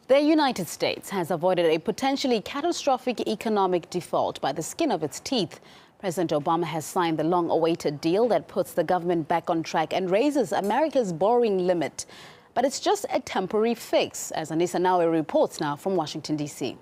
The United States has avoided a potentially catastrophic economic default by the skin of its teeth. President Obama has signed the long-awaited deal that puts the government back on track and raises America's borrowing limit. But it's just a temporary fix, as Anissa Nawe reports now from Washington, D.C.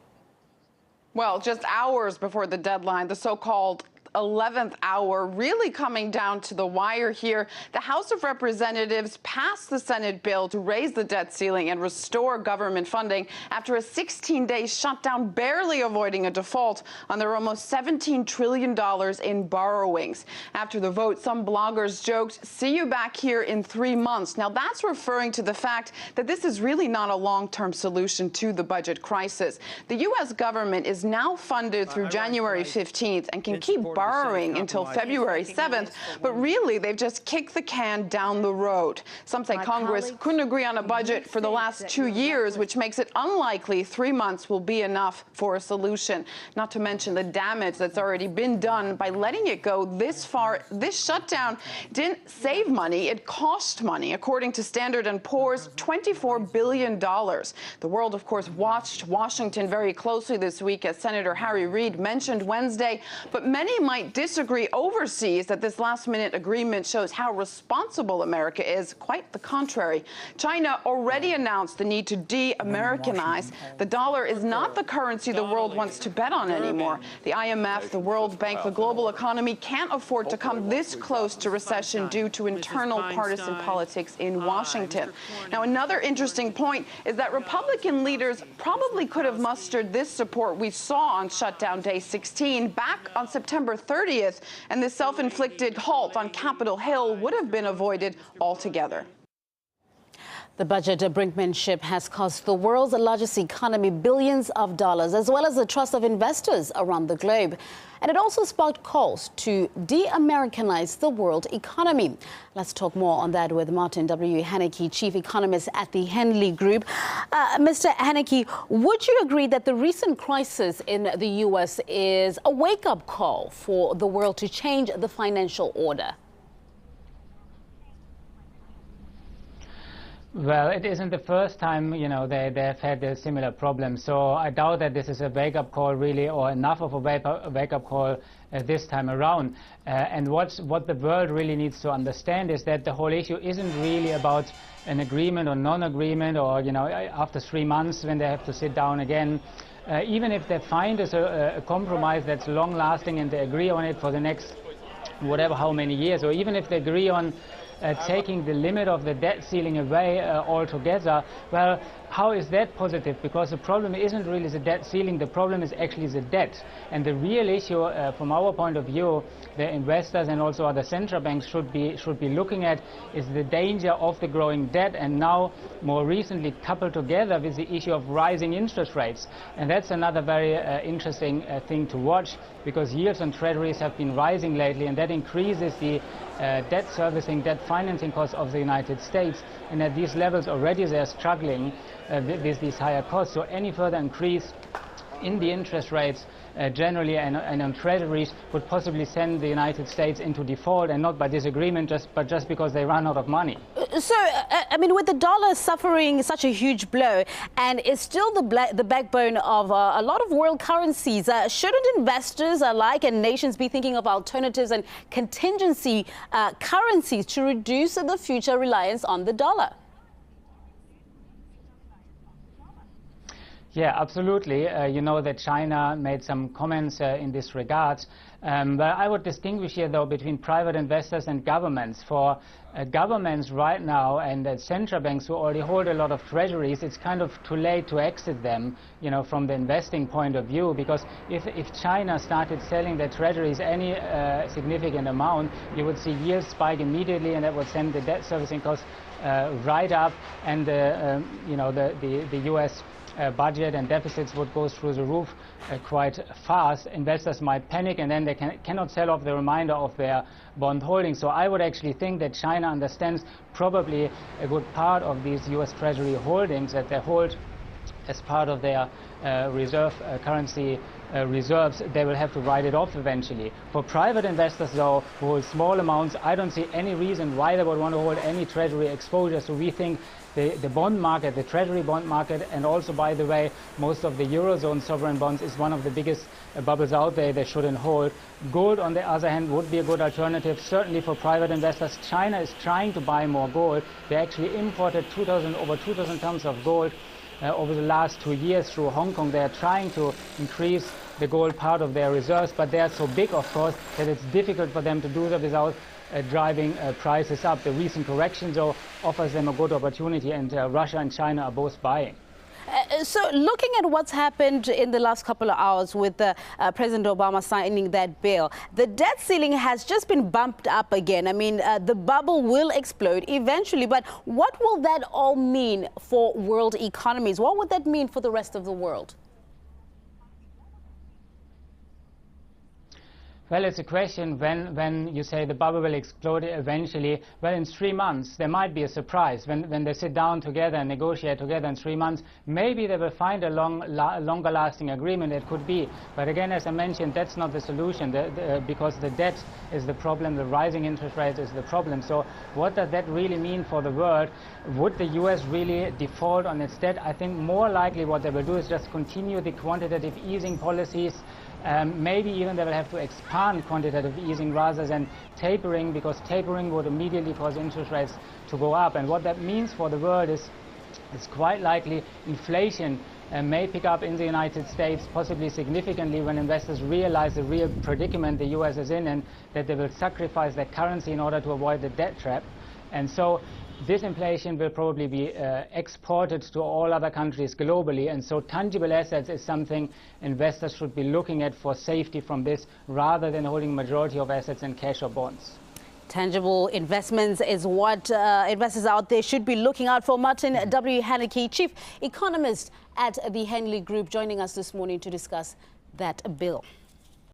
Well, just hours before the deadline, the so-called 11th hour really coming down to the wire here. The House of Representatives passed the Senate bill to raise the debt ceiling and restore government funding after a 16-day shutdown, barely avoiding a default on their almost $17 trillion in borrowings. After the vote, some bloggers joked, "See you back here in 3 months." Now, that's referring to the fact that this is really not a long-term solution to the budget crisis. The U.S. government is now funded through January 15th and can keep borrowing until February 7th, but really they've just kicked the can down the road. Some say Congress couldn't agree on a budget for the last 2 years, which makes it unlikely 3 months will be enough for a solution. Not to mention the damage that's already been done by letting it go this far. This shutdown didn't save money, it cost money. According to Standard & Poor's, $24 billion. The world, of course, watched Washington very closely this week, as Senator Harry Reid mentioned Wednesday, but many might disagree overseas that this last-minute agreement shows how responsible America is. Quite the contrary. China already announced the need to de-Americanize. The dollar is not the currency the world wants to bet on anymore. The IMF, the World Bank, the global economy can't afford to come this close to recession due to internal partisan politics in Washington. Now, another interesting point is that Republican leaders probably could have mustered this support we saw on shutdown day 16 back on September 30th, and this self-inflicted halt on Capitol Hill would have been avoided altogether. The budget brinkmanship has cost the world's largest economy billions of dollars, as well as the trust of investors around the globe. And it also sparked calls to de-Americanize the world economy. Let's talk more on that with Martin W. Haneke, chief economist at the Henley Group. Mr. Haneke, would you agree that the recent crisis in the U.S. is a wake-up call for the world to change the financial order? Well, it isn't the first time, they've had a similar problem. So I doubt that this is a wake-up call, really, or enough of a wake-up call this time around. And what the world really needs to understand is that the whole issue isn't really about an agreement or non-agreement, or, after 3 months when they have to sit down again. Even if they find a compromise that's long-lasting and they agree on it for the next whatever, how many years, or even if they agree on taking the limit of the debt ceiling away altogether, well, how is that positive? Because the problem isn't really the debt ceiling, the problem is actually the debt. And the real issue, from our point of view, the investors and also other central banks should be looking at is the danger of the growing debt, and now more recently coupled together with the issue of rising interest rates. And that's another very interesting thing to watch, because yields on treasuries have been rising lately, and that increases the debt servicing, debt financing costs of the United States. And at these levels already they're struggling with these higher costs. So any further increase in the interest rates generally and on treasuries would possibly send the United States into default, and not by disagreement, but just because they run out of money. So, with the dollar suffering such a huge blow, and is still the backbone of a lot of world currencies, shouldn't investors alike and nations be thinking of alternatives and contingency currencies to reduce the future reliance on the dollar? Yeah, absolutely. You know that China made some comments in this regard. But I would distinguish here, though, between private investors and governments. For governments right now and central banks who already hold a lot of treasuries, it's kind of too late to exit them, from the investing point of view. Because if China started selling their treasuries any significant amount, you would see yields spike immediately, and that would send the debt servicing costs right up, and the U.S. Budget and deficits would go through the roof quite fast. Investors might panic, and then they cannot sell off the remainder of their bond holdings. So I would actually think that China understands probably a good part of these U.S. Treasury holdings that they hold as part of their reserve currency reserves, they will have to write it off eventually. For private investors, though, who hold small amounts, I don't see any reason why they would want to hold any treasury exposure. So we think the bond market, the treasury bond market, and also, by the way, most of the Eurozone sovereign bonds is one of the biggest bubbles out there they shouldn't hold. Gold, on the other hand, would be a good alternative, certainly for private investors. China is trying to buy more gold. They actually imported over 2,000 tons of gold over the last 2 years through Hong Kong. They are trying to increase the gold part of their reserves, but they are so big, of course, that it's difficult for them to do that without driving prices up. The recent correction, though, offers them a good opportunity, and Russia and China are both buying. So looking at what's happened in the last couple of hours with President Obama signing that bill, the debt ceiling has just been bumped up again. I mean, the bubble will explode eventually, but what will that all mean for world economies? What would that mean for the rest of the world? Well, it's a question when you say the bubble will explode eventually. Well, in 3 months, there might be a surprise. When they sit down together and negotiate together in 3 months, maybe they will find a longer lasting agreement. It could be. But again, as I mentioned, that's not the solution because the debt is the problem. The rising interest rates is the problem. So what does that really mean for the world? Would the US really default on its debt? I think more likely what they will do is just continue the quantitative easing policies. Maybe even they will have to expand quantitative easing rather than tapering, because tapering would immediately cause interest rates to go up. And what that means for the world is it's quite likely inflation may pick up in the United States, possibly significantly, when investors realize the real predicament the US is in and that they will sacrifice their currency in order to avoid the debt trap. And so this inflation will probably be exported to all other countries globally, and so tangible assets is something investors should be looking at for safety from this, rather than holding majority of assets in cash or bonds. Tangible investments is what investors out there should be looking out for. Martin W. Haneke, Chief Economist at the Henley Group, joining us this morning to discuss that bill.